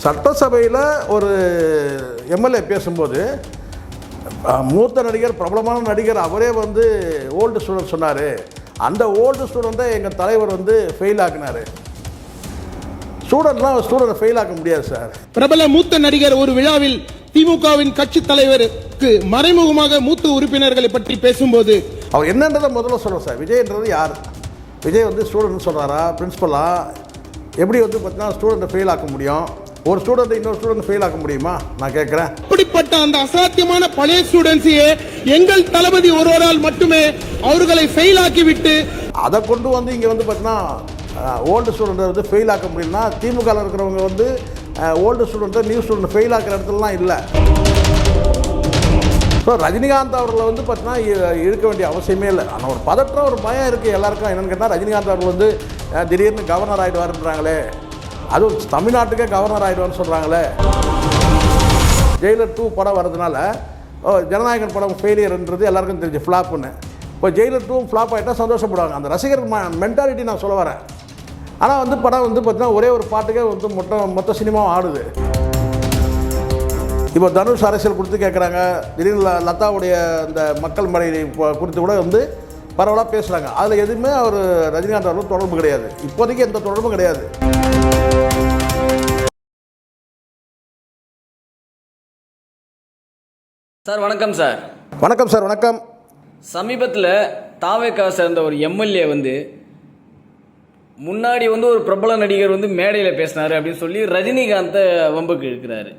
சட்டசபையில் ஒரு எம்எல்ஏ பேசும்போது மூத்த நடிகர், பிரபலமான நடிகர் அவரே வந்து ஓல்டு ஸ்டூடெண்ட் சொன்னார். அந்த ஓல்டு ஸ்டூடெண்ட்டை எங்கள் தலைவர் வந்து ஃபெயில் ஆக்கினார். ஸ்டூடெண்ட்டை ஃபெயில் ஆக்க முடியாது சார். பிரபல மூத்த நடிகர் ஒரு விழாவில் திமுகவின் கட்சி தலைவருக்கு மறைமுகமாக மூத்த உறுப்பினர்களை பற்றி பேசும்போது அவர் என்னன்றதை முதல்ல சொல்லுவோம் சார். விஜய்ன்றது யார்? விஜய் வந்து ஸ்டூடெண்ட் சொல்கிறாரா, பிரின்ஸிபலா? எப்படி வந்து பார்த்தீங்கன்னா ஸ்டூடெண்ட்டை ஃபெயில் ஆக்க முடியும்? ஒரு ஸ்டூடெண்ட் இன்னொரு ஸ்டூடெண்ட் ஃபெயில் ஆக்க முடியுமா? நான் கேட்குறேன். அப்படிப்பட்ட அந்த அசாத்தியமான பழைய ஸ்டூடெண்ட்ஸையே எங்கள் தளபதி ஒருவரால் மட்டுமே அவர்களை ஃபெயில் ஆக்கிவிட்டு அதை கொண்டு வந்து இங்கே வந்து பார்த்தீங்கன்னா ஓல்டு ஸ்டூடெண்ட்டை வந்து ஃபெயில் ஆக்க முடியும்னா திமுகவில் இருக்கிறவங்க வந்து ஓல்டு ஸ்டூடெண்ட்டை நியூ ஸ்டூடெண்ட் ஃபெயில் ஆக்கிற இடத்துலலாம் இல்லை. ஸோ ரஜினிகாந்த் அவர்களை வந்து பார்த்தீங்கன்னா இழுக்க வேண்டிய அவசியமே இல்லை. ஆனால் ஒரு பதற்றம், ஒரு பயம் இருக்குது எல்லாருக்கும். என்னென்னு கேட்டால் ரஜினிகாந்த் அவர்கள் வந்து திடீர்னு கவர்னர் ஆகிடுவாருன்றாங்களே, அதுவும் தமிழ்நாட்டுக்கே கவர்னர் ஆகிடுவார்னு சொல்கிறாங்களே. ஜெயிலர் 2 படம் வர்றதுனால ஜனநாயகன் படம் ஃபெயிலியர்ன்றது எல்லாருக்கும் தெரிஞ்சு ஃப்ளாப்புன்னு. இப்போ ஜெயிலர் 2 ஃப்ளாப் ஆகிட்டால் சந்தோஷப்படுவாங்க. அந்த ரசிகர் மென்டாலிட்டி நான் சொல்ல வரேன். ஆனால் வந்து படம் வந்து பார்த்தீங்கன்னா ஒரே ஒரு பாட்டுக்கே வந்து மொத்த சினிமாவும் ஆடுது. இப்போ தனுஷ் அரசியல் கொடுத்து கேட்குறாங்க. திடீர்னு லதாவுடைய இந்த மக்கள் மறை குறித்து கூட வந்து பரவலாக பேசுகிறாங்க. அதில் எதுவுமே அவர் ரஜினிகாந்த் அவர்களும் தொடர்பு கிடையாது. இப்போதைக்கு எந்த தொடர்பும் கிடையாது. சார் வணக்கம் சார். வணக்கம் சார். வணக்கம். சமீபத்தில் தாவேக்கா சேர்ந்த ஒரு எம்எல்ஏ வந்து முன்னாடி வந்து ஒரு பிரபல நடிகர் வந்து மேடையில் பேசினார் அப்படின்னு சொல்லி ரஜினிகாந்தை வம்புக்கு இழுக்கிறாரு.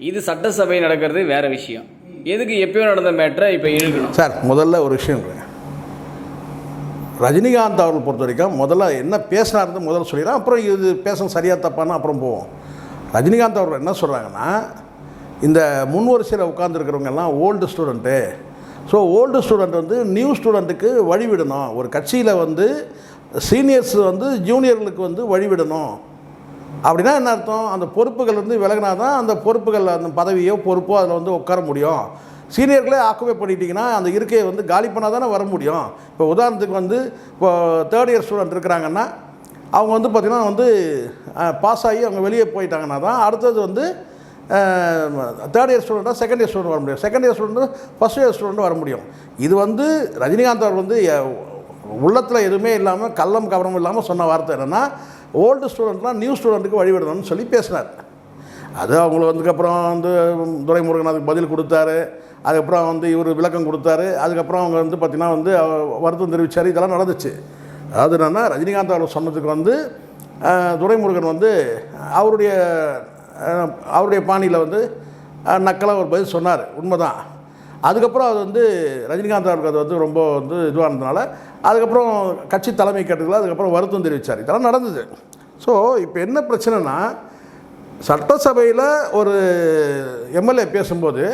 இது சட்டசபை நடக்கிறது வேற விஷயம். எதுக்கு எப்பயோ நடந்த மேட்டரை இப்போ இழுக்கணும் சார்? முதல்ல ஒரு விஷயம், ரஜினிகாந்த் அவர்கள் பொறுத்த வரைக்கும் முதல்ல என்ன பேசினார்னு முதல்ல சொல்லிடுறேன். அப்புறம் இது பேச சரியாக தப்பானா அப்புறம் போவோம். ரஜினிகாந்த் அவர்கள் என்ன சொல்கிறாங்கன்னா, இந்த முன் வரிசையில் உட்காந்துருக்கிறவங்க எல்லாம் old student. So old student வந்து நியூ ஸ்டூடெண்ட்டுக்கு வழிவிடணும். ஒரு கட்சியில் வந்து சீனியர்ஸ் வந்து ஜூனியர்களுக்கு வந்து வழிவிடணும். அப்படின்னா என்ன அர்த்தம்? அந்த பொறுப்புகள் வந்து விலகினா தான் அந்த பொறுப்புகள், அந்த பதவியோ பொறுப்போ அதில் வந்து உட்கார முடியும். சீனியர்களே ஆக்குவே பண்ணிட்டீங்கன்னா அந்த இருக்கையை வந்து காலி பண்ணால் தானே வர முடியும். இப்போ உதாரணத்துக்கு வந்து இப்போ 3rd இயர் ஸ்டூடெண்ட் இருக்கிறாங்கன்னா அவங்க வந்து பார்த்திங்கன்னா வந்து பாஸ் ஆகி அவங்க வெளியே போயிட்டாங்கன்னா தான் அடுத்தது வந்து 3rd இயர் ஸ்டூடெண்ட்டாக 2nd இயர் ஸ்டூடெண்ட் வர முடியும். 2nd year student 1st year student வர முடியும். இது வந்து ரஜினிகாந்த் அவர் வந்து உள்ளத்தில் எதுவுமே இல்லாமல் கள்ளம் கவனம் இல்லாமல் சொன்ன வார்த்தை என்னென்னா, ஓல்டு ஸ்டூடெண்ட்லாம் நியூ ஸ்டூடெண்ட்டுக்கு வழிவிடணும்னு சொல்லி பேசினார். அது அவங்கள வந்ததுக்கப்புறம் வந்து துரைமுருகன் அதுக்கு பதில் கொடுத்தாரு. அதுக்கப்புறம் வந்து இவர் விளக்கம் கொடுத்தாரு. அதுக்கப்புறம் அவங்க வந்து பார்த்திங்கன்னா வந்து வருத்தம் தெரிவித்தார். இதெல்லாம் நடந்துச்சு. அதாவது என்னென்னா, ரஜினிகாந்த் அவர் சொன்னதுக்கு வந்து துரைமுருகன் வந்து அவருடைய பாணியில் வந்து நக்கலாக ஒரு பதில் சொன்னார். உண்மைதான். அதுக்கப்புறம் அது வந்து ரஜினிகாந்த் அவருக்கு அது வந்து ரொம்ப வந்து இதுவானதுனால அதுக்கப்புறம் கட்சி தலைமை கேட்டதில் அதுக்கப்புறம் வருத்தம் தெரிவித்தார். இதெல்லாம் நடந்தது. ஸோ இப்போ என்ன பிரச்சனைனா, சட்டசபையில் ஒரு எம்எல்ஏ பேசும்போது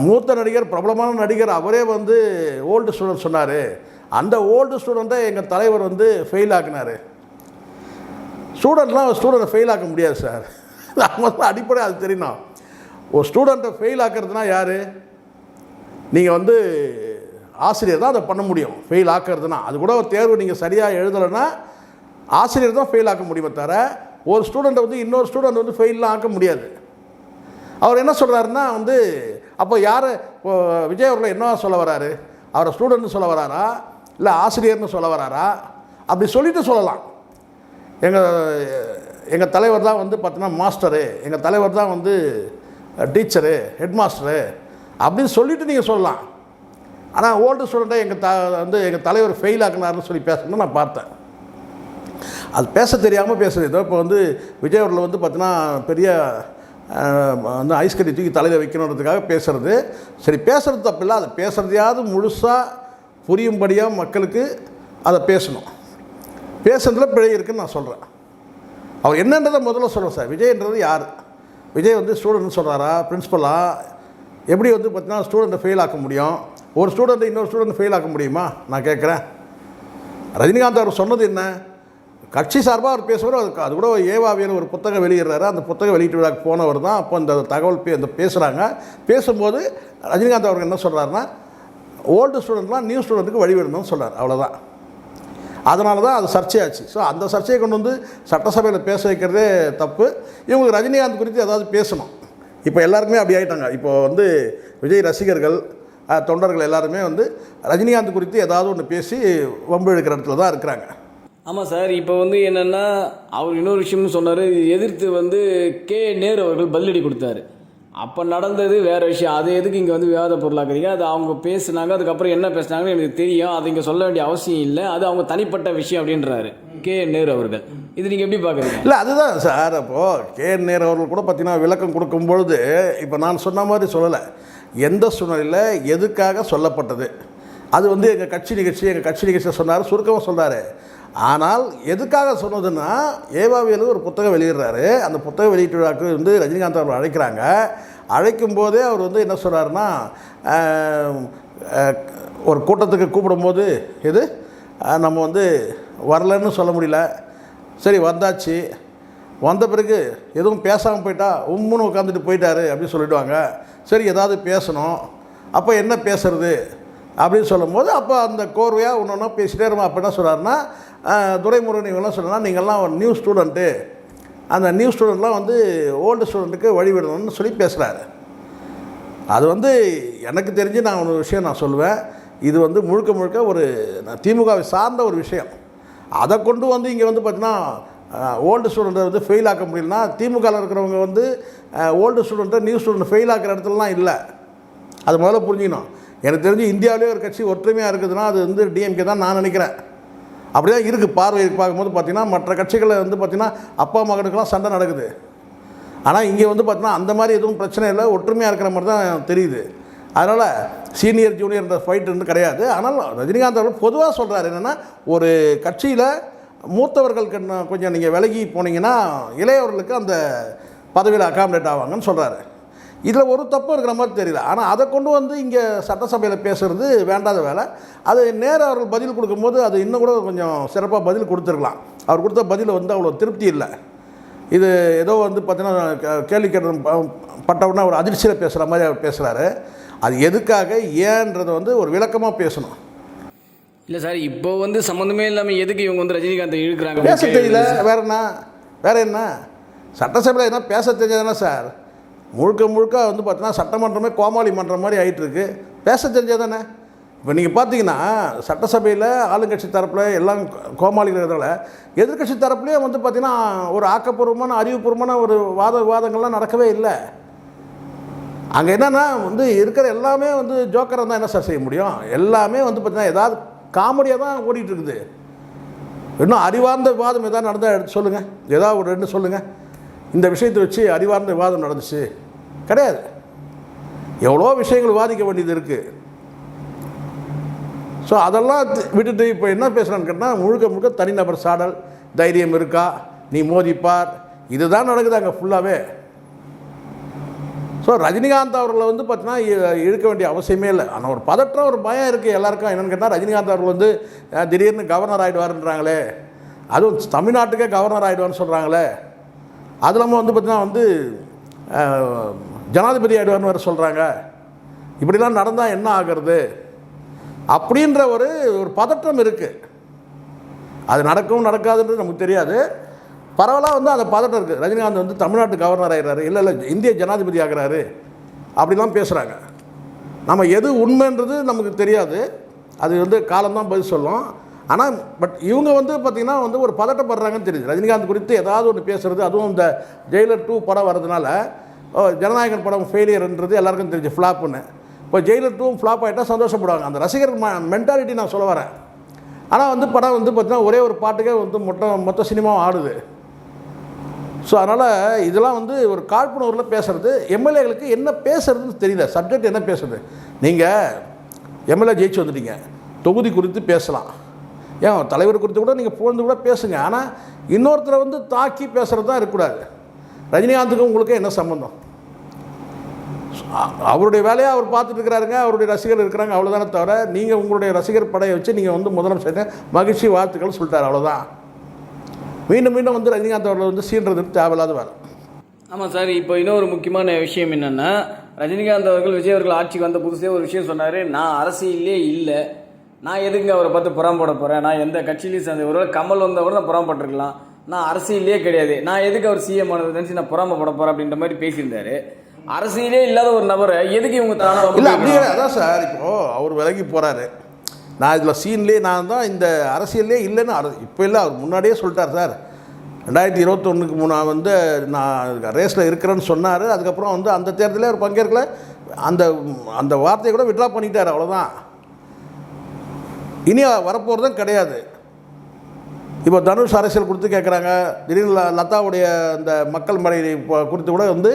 மூத்த நடிகர், பிரபலமான நடிகர் அவரே வந்து ஓல்டு ஸ்டூடெண்ட் சொன்னார். அந்த ஓல்டு ஸ்டூடெண்ட்டை எங்கள் தலைவர் வந்து ஃபெயில் ஆக்கினார். ஸ்டூடெண்ட்டை ஃபெயில் ஆக்க முடியாது சார். அடிப்படை அது தெரியணும். ஒரு ஸ்டூடெண்ட்டை ஃபெயில் ஆக்கிறதுனா யார்? நீங்கள் வந்து ஆசிரியர் தான் அதை பண்ண முடியும். ஃபெயில் ஆக்கிறதுனா அது கூட ஒரு தேர்வு நீங்கள் சரியாக எழுதலைன்னா ஆசிரியர் தான் ஃபெயில் ஆக்க முடியுமே தவிர ஒரு ஸ்டூடெண்ட்டை வந்து இன்னொரு ஸ்டூடெண்ட் வந்து ஃபெயிலாம் ஆக்க முடியாது. அவர் என்ன சொல்கிறாருன்னா வந்து, அப்போ யார் விஜய் அவர்களை என்ன சொல்ல வராரு? அவரை ஸ்டூடெண்ட்னு சொல்ல வராரா, இல்லை ஆசிரியர்னு சொல்ல வராரா? அப்படி சொல்லிட்டு சொல்லலாம். எங்கள் தலைவர் தான் வந்து பார்த்தீங்கன்னா மாஸ்டரு, எங்கள் தலைவர் தான் வந்து டீச்சரு, ஹெட் மாஸ்டரு அப்படின்னு சொல்லிவிட்டு நீங்கள் சொல்லலாம். ஆனால் ஓல்டு ஸ்டூடெண்ட்டை எங்கள் தலைவர் ஃபெயில் ஆக்கினார்னு சொல்லி பேசணும்னு நான் பார்த்தேன். அது பேச தெரியாமல் பேசுகிறது. ஏதோ இப்போ வந்து விஜய் அவர்கள் வந்து பார்த்தீங்கன்னா பெரிய வந்து ஐஸ் கட்டி தூக்கி தலையில் வைக்கணுன்றதுக்காக பேசுகிறது. சரி, பேசுகிறது தப்பில்லை. அதை பேசுகிறதையாவது முழுசாக புரியும்படியாக மக்களுக்கு அதை பேசணும். பேசுறதுல பிழை இருக்குதுன்னு நான் சொல்கிறேன். அவர் என்னன்றதை முதல்ல சொல்கிறேன் சார். விஜய்ன்றது யார்? விஜய் வந்து ஸ்டூடெண்ட்னு சொல்கிறாரா, பிரின்ஸிபலா? எப்படி வந்து பார்த்தீங்கன்னா ஸ்டூடெண்ட்டை ஃபெயில் ஆக்க முடியும்? ஒரு ஸ்டூடெண்ட்டை இன்னொரு ஸ்டூடெண்ட் ஃபெயில் ஆக்க முடியுமா? நான் கேட்குறேன். ரஜினிகாந்த் அவர் சொன்னது என்ன? கட்சி சார்பாக அவர் பேசுவார். அது கூட ஏவாவியர் ஒரு புத்தகம் வெளியிடுறாரு. அந்த புத்தகம் வெளியீட்டு விழாக்கு போனவர் தான். அப்போ இந்த தகவல் பேசுகிறாங்க. பேசும்போது ரஜினிகாந்த் அவர்கள் என்ன சொல்கிறாருன்னா, ஓல்டு ஸ்டூடெண்ட்லாம் நியூ ஸ்டூடெண்ட்டுக்கு வழிவிடணும்னு சொல்கிறார். அவ்வளோதான். அதனால தான் அது சர்ச்சையாச்சு. ஸோ அந்த சர்ச்சையை கொண்டு வந்து சட்டசபையில் பேச வைக்கிறதே தப்பு. இவங்களுக்கு ரஜினிகாந்த் குறித்து ஏதாவது பேசணும். இப்போ எல்லாருக்குமே அப்படி ஆகிட்டாங்க. இப்போ வந்து விஜய் ரசிகர்கள் தொண்டர்கள் எல்லாருமே வந்து ரஜினிகாந்த் குறித்து ஏதாவது ஒன்று பேசி வம்பு எடுக்கிற இடத்துல தான் இருக்கிறாங்க. ஆமாம் சார், இப்போ வந்து என்னென்னா அவர் இன்னொரு விஷயம்னு சொன்னார், எதிர்த்து வந்து நேரு அவர்கள் பதிலடி கொடுத்தாரு. அப்போ நடந்தது வேறு விஷயம். அது எதுக்கு இங்கே வந்து விவாத பொருளாக்குறீங்க? அது அவங்க பேசுனாங்க, அதுக்கப்புறம் என்ன பேசுனாங்கன்னு எனக்கு தெரியும், அது இங்கே சொல்ல வேண்டிய அவசியம் இல்லை, அது அவங்க தனிப்பட்ட விஷயம் அப்படின்றாரு நேரு அவர்கள். இது நீங்கள் எப்படி பார்க்குறீங்க? இல்லை, அதுதான் சார். அப்போது நேரு அவர்கள் கூட பார்த்தீங்கன்னா விளக்கம் கொடுக்கும்பொழுது இப்போ நான் சொன்ன மாதிரி சொல்லலை, எந்த சூழ்நிலையில் எதுக்காக சொல்லப்பட்டது, அது வந்து எங்கள் கட்சி நிகழ்ச்சியை சொன்னார், சுருக்கமாக சொன்னார். ஆனால் எதுக்காக சொன்னதுன்னா, ஏவாவியில் ஒரு புத்தகம் வெளியிடுறாரு. அந்த புத்தக வெளியீட்டு விழாக்கு வந்து ரஜினிகாந்த் அவர்கள் அழைக்கிறாங்க. அழைக்கும் போதே அவர் வந்து என்ன சொல்கிறாருன்னா, ஒரு கூட்டத்துக்கு கூப்பிடும்போது நம்ம வந்து வரலன்னு சொல்ல முடியல, சரி வந்தாச்சு, வந்த பிறகு எதுவும் பேசாமல் போயிட்டா உம்முன்னு உட்காந்துட்டு போயிட்டாரு அப்படின்னு சொல்லிவிடுவாங்க. சரி ஏதாவது பேசணும், அப்போ என்ன பேசுறது அப்படின்னு சொல்லும்போது அப்போ அந்த கோர்வையாக ஒன்று ஒன்றா பேசிட்டே இருமா. அப்போ என்ன சொல்கிறாருன்னா, துரைமுருகன் இவங்கெல்லாம் சொன்னால் நீங்கள்லாம் நியூ ஸ்டூடெண்ட்டு, அந்த நியூ ஸ்டூடெண்ட்லாம் வந்து ஓல்டு ஸ்டூடெண்ட்டுக்கு வழிவிடணும்னு சொல்லி பேசுகிறாரு. அது வந்து எனக்கு தெரிஞ்சு நான் ஒரு விஷயம் நான் சொல்லுவேன், இது வந்து முழுக்க ஒரு திமுகவை சார்ந்த ஒரு விஷயம். அதை கொண்டு வந்து இங்கே வந்து பார்த்தீங்கன்னா ஓல்டு ஸ்டூடெண்ட்டை வந்து ஃபெயில் ஆக்க முடியலன்னா, திமுகவில் இருக்கிறவங்க வந்து ஓல்டு ஸ்டூடெண்ட்டை நியூ ஸ்டூடெண்ட் ஃபெயில் ஆக்கிற இடத்துலலாம் இல்லை. அது முதல்ல புரிஞ்சுக்கணும். எனக்கு தெரிஞ்சு இந்தியாவிலே ஒரு கட்சி ஒற்றுமையாக இருக்குதுன்னா அது வந்து டிஎம்கே தான் நான் நினைக்கிறேன். அப்படி தான் இருக்குது. பார்வை பார்க்கும்போது பார்த்திங்கன்னா மற்ற கட்சிகளில் வந்து பார்த்திங்கன்னா அப்பா மகனுக்கெல்லாம் சண்டை நடக்குது. ஆனால் இங்கே வந்து பார்த்திங்கன்னா அந்த மாதிரி எதுவும் பிரச்சனை இல்லை, ஒற்றுமையாக இருக்கிற மாதிரி தான் தெரியுது. அதனால் சீனியர் ஜூனியர் இந்த ஃபைட் வந்து கிடையாது. ஆனால் ரஜினிகாந்த் அவர்கள் பொதுவாக சொல்கிறார் என்னென்னா, ஒரு கட்சியில் மூத்தவர்களுக்கு கொஞ்சம் நீங்கள் விலகி போனீங்கன்னா இளையவர்களுக்கு அந்த பதவியில் அகாமடேட் ஆவாங்கன்னு சொல்கிறாரு. இதில் ஒரு தப்பு இருக்கிற மாதிரி தெரியல. ஆனால் அதை கொண்டு வந்து இங்கே சட்டசபையில் பேசுகிறது வேண்டாத வேலை. அது நேரு அவர்கள் பதில் கொடுக்கும்போது அது இன்னும் கூட கொஞ்சம் சிறப்பாக பதில் கொடுத்துருக்கலாம். அவர் கொடுத்த பதில் வந்து அவ்வளோ திருப்தி இல்லை. இது ஏதோ வந்து பார்த்தீங்கன்னா கேள்வி பட்டவுடனே ஒரு அதிர்ச்சியில் பேசுகிற மாதிரி அவர் பேசுகிறாரு. அது எதுக்காக ஏன்றதை வந்து ஒரு விளக்கமாக பேசணும். இல்லை சார், இப்போ வந்து சம்மந்தமே இல்லாமல் எதுக்கு இவங்க வந்து ரஜினிகாந்தை இழுக்கிறாங்க? பேச தெரியல, வேற என்ன சட்டசபையில் என்ன பேச தெரிஞ்சதுன்னா சார், முழுக்க வந்து பார்த்தீங்கன்னா சட்டமன்றமே கோமாளி மன்றம் மாதிரி ஆகிட்டுருக்கு. பேச தெரிஞ்சதானே. இப்போ நீங்கள் பார்த்தீங்கன்னா சட்டசபையில் ஆளுங்கட்சி தரப்பில் எல்லாம் கோமாளிகிறதால எதிர்கட்சி தரப்புலேயே வந்து பார்த்திங்கன்னா ஒரு ஆக்கப்பூர்வமான அறிவுபூர்வமான ஒரு விவாதங்கள்லாம் நடக்கவே இல்லை. அங்கே என்னென்னா வந்து இருக்கிற எல்லாமே வந்து ஜோக்கராக தான் என்ன சார் செய்ய முடியும்? எல்லாமே வந்து பார்த்திங்கன்னா ஏதாவது காமெடியாக தான் ஓடிட்டுருக்குது. இன்னும் அறிவார்ந்த விவாதம் எதாவது நடந்தால் எடுத்து சொல்லுங்கள், ஏதாவது ஒரு ரெண்டு சொல்லுங்கள். இந்த விஷயத்தை வச்சு அறிவார்ந்த விவாதம் நடந்துச்சு கிடையாது. எவ்வளோ விஷயங்கள் விவாதிக்க வேண்டியது இருக்குது. ஸோ அதெல்லாம் விட்டுட்டு இப்போ என்ன பேசுகிறான்னு கேட்டால் முழுக்க தனிநபர் சாடல், தைரியம் இருக்கா, நீ மோதிப்பார், இதுதான் நடக்குது அங்கே ஃபுல்லாகவே. ஸோ ரஜினிகாந்த் அவர்களை வந்து பார்த்தீங்கன்னா இழுக்க வேண்டிய அவசியமே இல்லை. ஆனால் ஒரு பதற்றம், ஒரு பயம் இருக்குது எல்லாருக்கும். என்னென்னு கேட்டால் ரஜினிகாந்த் அவர்கள் வந்து திடீர்னு கவர்னர் ஆகிடுவாருன்றாங்களே, அதுவும் தமிழ்நாட்டுக்கே கவர்னர் ஆகிடுவார்னு சொல்கிறாங்களே, அது இல்லாமல் வந்து பார்த்திங்கன்னா வந்து ஜனாதிபதி ஆகிடுவார்னு வேறு சொல்கிறாங்க. இப்படிலாம் நடந்தால் என்ன ஆகிறது அப்படின்ற ஒரு பதற்றம் இருக்குது. அது நடக்கும் நடக்காதுன்றது நமக்கு தெரியாது. பரவலாக வந்து அந்த பதட்டம் இருக்குது. ரஜினிகாந்த் வந்து தமிழ்நாட்டு கவர்னர் ஆகிறாரு, இல்லை இந்திய ஜனாதிபதி ஆகிறாரு அப்படிலாம் பேசுகிறாங்க. நம்ம எது உண்மைன்றது நமக்கு தெரியாது, அது வந்து காலம்தான் பதில் சொல்லும். ஆனால் இவங்க வந்து பார்த்திங்கன்னா வந்து ஒரு பதட்டப்படுறாங்கன்னு தெரியுது. ரஜினிகாந்த் குறித்து ஏதாவது ஒன்று பேசுகிறது, அதுவும் இந்த ஜெயிலர் 2 படம் வர்றதுனால ஜனநாயகன் படம் ஃபெயிலியர்ன்றது எல்லாருக்கும் தெரிஞ்சு ஃப்ளாப்புன்னு. இப்போ ஜெயிலர் 2 ஃப்ளாப் ஆகிட்டால் சந்தோஷப்படுவாங்க. அந்த ரசிகர் மென்டாலிட்டி நான் சொல்ல வரேன். ஆனால் வந்து படம் வந்து பார்த்திங்கன்னா ஒரே ஒரு பாட்டுக்கே வந்து மொத்த சினிமாவும் ஆடுது. ஸோ அதனால் இதெல்லாம் வந்து ஒரு காழ்ப்புணர்வில் பேசுகிறது. எம்எல்ஏகளுக்கு என்ன பேசுறதுன்னு தெரியல, சப்ஜெக்ட் என்ன பேசுறது. நீங்கள் எம்எல்ஏ ஜெயிச்சு வந்துட்டீங்க, தொகுதி குறித்து பேசலாம், ஏன் தலைவர் குறித்து கூட நீங்கள் புகழ்ந்து கூட பேசுங்க. ஆனால் இன்னொருத்தரை வந்து தாக்கி பேசுகிறது தான் இருக்கக்கூடாது. ரஜினிகாந்துக்கும் உங்களுக்கு என்ன சம்பந்தம்? அவருடைய வேலையை அவர் பார்த்துட்டு இருக்கிறாருங்க, அவருடைய ரசிகர் இருக்கிறாங்க, அவ்வளோதானே தவிர நீங்கள் உங்களுடைய ரசிகர் படையை வச்சு நீங்கள் வந்து முதலமைச்சர் மகிழ்ச்சி வாழ்த்துக்கள் சொல்லிட்டார், அவ்வளோதான். மீண்டும் வந்து ரஜினிகாந்த் அவர்கள் வந்து சீன்றதுக்கு தேவையில்லாத வேலை. ஆமாம் சார், இப்போ இன்னொரு முக்கியமான விஷயம் என்னென்னா, ரஜினிகாந்த் அவர்கள் விஜய் அவர்கள் ஆட்சிக்கு வந்த புதுசே ஒரு விஷயம் சொன்னார், நான் அரசியலே இல்லை, நான் எதுக்கு அவரை பார்த்து புறம்போட போகிறேன், நான் எந்த கட்சியிலையும் சேர்ந்து ஒருவேளை கமல் வந்தால் கூட நான் புறம்பட்டிருக்கலாம், நான் அரசியலே கிடையாது, நான் எதுக்கு அவர் சிஎம் ஆனது நினச்சி நான் புறம்பப்பட போகிறேன் அப்படின்ற மாதிரி பேசியிருந்தாரு. அரசியலே இல்லாத ஒரு நபரை எதுக்கு இவங்க இல்லை அப்படியே அதான் சார். இப்போது அவர் விலகி போகிறாரு, நான் இதில் சீன்லேயே நான் தான் இந்த அரசியல்லே இல்லைன்னு இப்போ இல்லை, அவர் முன்னாடியே சொல்லிட்டார் சார். 2021க்கு முன்னாடி வந்து நான் ரேஸில் இருக்கிறேன்னு சொன்னார். அதுக்கப்புறம் வந்து அந்த தேர்தலே அவர் பங்கேற்கல, அந்த அந்த வார்த்தையை கூட விட்ரா பண்ணிட்டார், அவ்வளோதான். இனி வரப்போகிறதும் கிடையாது. இப்போ தனுஷ் அரசியல் கொடுத்து கேட்குறாங்க, திடீர்னு லதாவுடைய அந்த மக்கள் மழை குறித்து கூட வந்து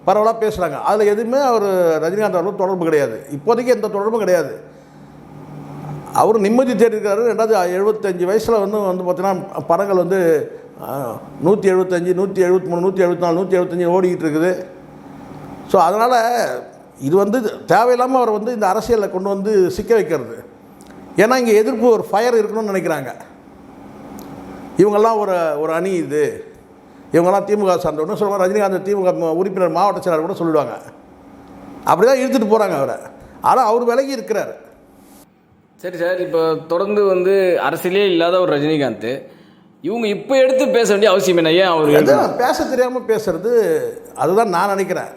பரவலாக பேசுகிறாங்க. அதில் எதுவுமே அவர் ரஜினிகாந்த் அவர்களுக்கு தொடர்பு கிடையாது, இப்போதைக்கு எந்த தொடர்பும் கிடையாது. அவர் நிம்மதி தேடிருக்காரு. 75 வயசில் வந்து பார்த்தீங்கன்னா படங்கள் வந்து 175, 173, 174, 175 ஓடிக்கிட்டு இருக்குது. ஸோ அதனால் இது வந்து தேவையில்லாமல் அவர் வந்து இந்த அரசியலில் கொண்டு வந்து சிக்க வைக்கிறது. ஏன்னா இங்கே எதிர்ப்பு ஒரு ஃபயர் இருக்கணும்னு நினைக்கிறாங்க. இவங்கெல்லாம் ஒரு அணி, இது இவங்கெல்லாம் திமுக சார்ந்தவொன்னு சொல்லுவாங்க. ரஜினிகாந்த் திமுக உறுப்பினர் மாவட்ட செயலாளர் கூட சொல்லிடுவாங்க. அப்படி தான் இழுத்துட்டு போகிறாங்க அவரை. ஆனால் அவர் விலகி இருக்கிறார். சரி சார், இப்போ தொடர்ந்து வந்து அரசியலே இல்லாத ஒரு ரஜினிகாந்த் இவங்க இப்போ எடுத்து பேச வேண்டிய அவசியம் என்ன? ஏன் அவர் பேச தெரியாமல் பேசுறது, அதுதான் நான் நினைக்கிறேன்.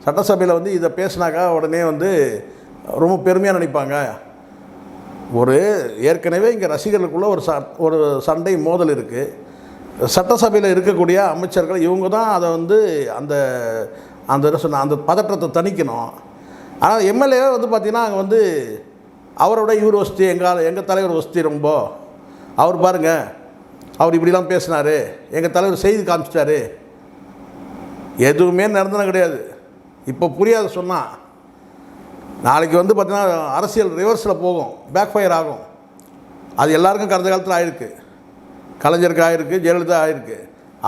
சட்டசபையில் வந்து இதை பேசினாக்கா உடனே வந்து ரொம்ப பெருமையாக நினைப்பாங்க. ஏற்கனவே இங்கே ரசிகர்களுக்குள்ளே ஒரு சண்டை மோதல் இருக்குது. சட்டசபையில் இருக்கக்கூடிய அமைச்சர்கள் இவங்க தான் அதை வந்து அந்த அந்த சொன்ன அந்த பதற்றத்தை தணிக்கணும். ஆனால் எம்எல்ஏ வந்து பார்த்திங்கன்னா அங்கே வந்து அவரோட இவர் வசதி, எங்கள் தலைவர் வசதி ரொம்ப, அவர் பாருங்கள் அவர் இப்படிலாம் பேசினார், எங்கள் தலைவர் செய்து காமிச்சிட்டாரு, எதுவுமே நடந்தன கிடையாது. இப்போ புரியாத சொன்னால் நாளைக்கு வந்து பார்த்திங்கன்னா அரசியல் ரிவர்ஸில் போகும், பேக் ஃபயர் ஆகும். அது எல்லாருக்கும் கடந்த காலத்தில் ஆகிருக்கு, கலைஞருக்கு ஆகிருக்கு, ஜெயலலிதா ஆகிருக்கு.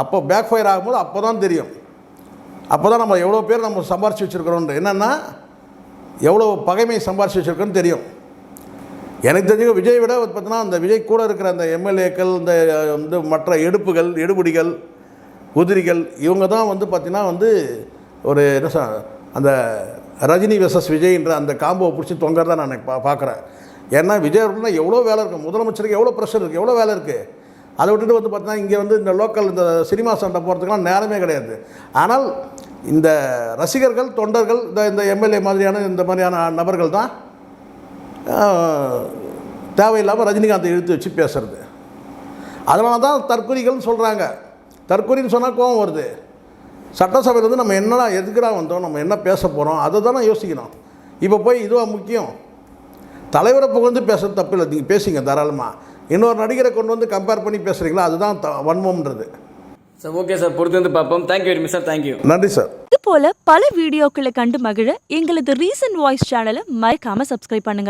அப்போ பேக் ஃபயர் ஆகும்போது அப்போ தான் தெரியும். அப்போ தான் நம்ம எவ்வளோ பேர் நம்ம சம்பாரித்து வச்சுருக்கிறோன்னு, என்னென்னா எவ்வளோ பகைமை சம்பாரித்து வச்சுருக்கோன்னு தெரியும். எனக்கு தெரிஞ்சு விஜய் விட பார்த்தீங்கன்னா அந்த விஜய் கூட இருக்கிற அந்த எம்எல்ஏக்கள், இந்த வந்து மற்ற எடுபடிகள், உதிரிகள், இவங்க தான் வந்து பார்த்திங்கன்னா வந்து ஒரு என்ன அந்த ரஜினி வெர்சஸ் விஜய்ன்ற அந்த காம்போவை பிடிச்சி தொங்கறதான் நான் பார்க்குறேன். ஏன்னா விஜய் அவர்கள்லாம் எவ்வளோ வேலை இருக்குது, முதலமைச்சருக்கு எவ்வளோ ப்ரெஷர் இருக்குது, எவ்வளோ வேலை இருக்குது. அதை விட்டுட்டு வந்து பார்த்தீங்கன்னா இங்கே வந்து இந்த லோக்கல் இந்த சினிமா சண்டை போகிறதுக்கெலாம் நேரமே கிடையாது. ஆனால் இந்த ரசிகர்கள், தொண்டர்கள், இந்த எம்எல்ஏ மாதிரியான இந்த மாதிரியான நபர்கள் தான் தேவையில்லாமல் ரஜினிகாந்தை இழுத்து வச்சு பேசுறது. அதனால தான் தற்கொலைகள்னு சொல்கிறாங்க. தற்கொலைன்னு சொன்னால் கோபம் வருது. சட்டசபையில் வந்து நம்ம என்னடா எதுக்குடா வந்தோம், நம்ம என்ன பேச போகிறோம், அதை தானே யோசிக்கணும். இப்போ போய் இதுவாக முக்கியம், தலைவரை புகழ்ந்து பேசுறது தப்பு இல்லை, நீங்கள் பேசிங்க தாராளமாக. இன்னொரு நடிகரை கொண்டு வந்து கம்பேர் பண்ணி பேசுகிறீங்களா, அதுதான் வன்மம்ன்றது. சார் ஓகே சார், பொறுத்து வந்து பார்ப்போம். Thank you very much sir. Thank you. நன்றி சார். இது போல பல வீடியோக்களை கண்டு மகிழ எங்களது ரீசன்ட் வாய்ஸ் சேனலை மறக்காம சப்ஸ்கிரைப் பண்ணுங்க.